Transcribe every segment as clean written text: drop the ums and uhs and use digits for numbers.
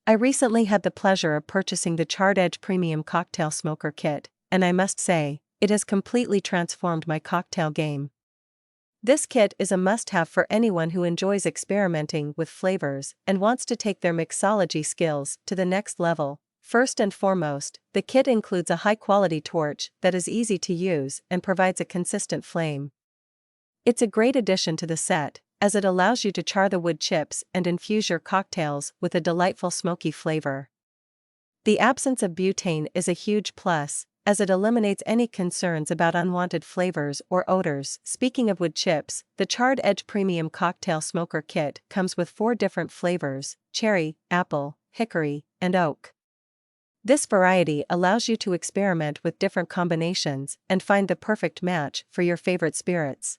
I recently had the pleasure of purchasing the Charred Edge Premium Cocktail Smoker Kit, and I must say, it has completely transformed my cocktail game. This kit is a must-have for anyone who enjoys experimenting with flavors and wants to take their mixology skills to the next level. First and foremost, the kit includes a high-quality torch that is easy to use and provides a consistent flame. It's a great addition to the set, as it allows you to char the wood chips and infuse your cocktails with a delightful smoky flavor. The absence of butane is a huge plus, as it eliminates any concerns about unwanted flavors or odors. Speaking of wood chips, the Charred Edge Premium Cocktail Smoker Kit comes with 4 different flavors: cherry, apple, hickory, and oak. This variety allows you to experiment with different combinations and find the perfect match for your favorite spirits.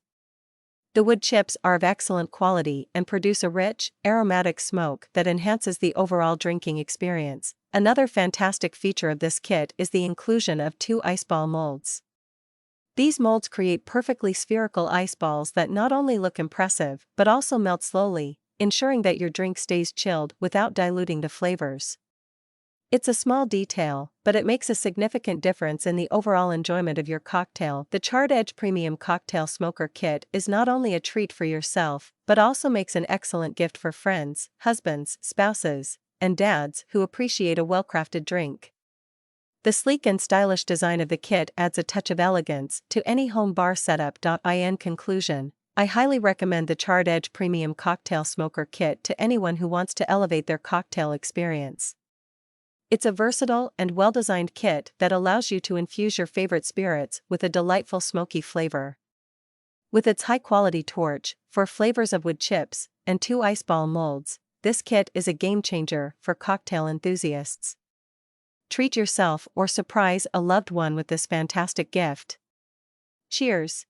The wood chips are of excellent quality and produce a rich, aromatic smoke that enhances the overall drinking experience. Another fantastic feature of this kit is the inclusion of 2 ice ball molds. These molds create perfectly spherical ice balls that not only look impressive but also melt slowly, ensuring that your drink stays chilled without diluting the flavors. It's a small detail, but it makes a significant difference in the overall enjoyment of your cocktail. The Charred Edge Premium Cocktail Smoker Kit is not only a treat for yourself, but also makes an excellent gift for friends, husbands, spouses, and dads who appreciate a well-crafted drink. The sleek and stylish design of the kit adds a touch of elegance to any home bar setup. In conclusion, I highly recommend the Charred Edge Premium Cocktail Smoker Kit to anyone who wants to elevate their cocktail experience. It's a versatile and well-designed kit that allows you to infuse your favorite spirits with a delightful smoky flavor. With its high-quality torch, 4 flavors of wood chips, and 2 ice ball molds, this kit is a game-changer for cocktail enthusiasts. Treat yourself or surprise a loved one with this fantastic gift. Cheers!